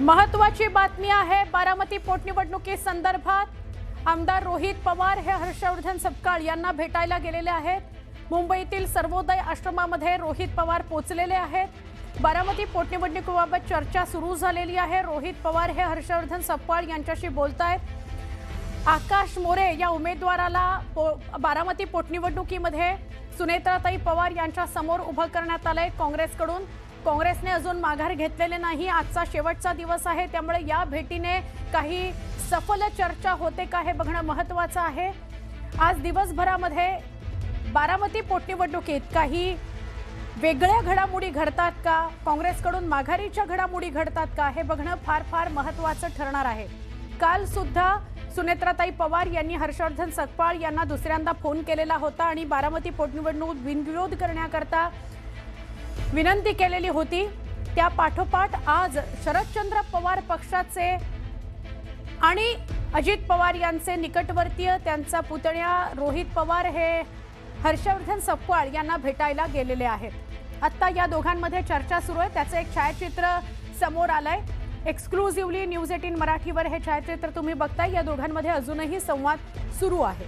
महत्त्वाची बातमी आहे बारामती पोटनिवडणुकीसंदर्भात आमदार रोहित पवार हे हर्षवर्धन सपकाळ यांना भेटायला गेलेले आहेत। मुंबईतील सर्वोदय आश्रमामध्ये रोहित पवार पोहोचलेले आहेत। बारामती पोटनिवडणुकीबाबत चर्चा सुरू झालेली आहे। रोहित पवार हे हर्षवर्धन सपकाळ यांच्याशी बोलतायत। आकाश मोरे या उमेदवाराला बारामती पोटनिवडणुकीमध्ये सुनेत्राताई पवार यांच्या समोर उभं करण्यात आलंय काँग्रेसकडून। काँग्रेसने अजून माघार घेतलेले नाही। आजचा शेवटचा दिवस आहे, त्यामुळे या भेटीने काही सफल चर्चा होते का हे बघणं महत्त्वाचं आहे। आज दिवसभरामध्ये बारामती पोटनिवडणुकीत काही वेगळ्या घडामोडी घडतात का, काँग्रेसकडून माघारीच्या घडामोडी घडतात का हे बघणं फार फार महत्त्वाचं ठरणार आहे। काल सुद्धा सुनेत्राताई पवार यांनी हर्षवर्धन सपकाळ यांना दुसऱ्यांदा फोन केलेला होता आणि बारामती पोटनिवडणूक बिनविरोध करण्याकरता विनंती केलेली होती। त्या पाठोपाठ आज शरदचंद्र पवार पक्षाचे आणि अजित पवार यांचे निकटवर्तीय त्यांचा पुतण्या रोहित पवार हे हर्षवर्धन सपकाळ यांना भेटायला गेलेले आहेत। आता या दोघांमध्ये चर्चा सुरू आहे, त्याचे एक छायाचित्र समोर आलंय। एक्सक्लुझिव्हली न्यूज 18 मराठीवर हे छायाचित्र तुम्ही बघताय। या दोघांमध्ये अजूनही संवाद सुरू आहे।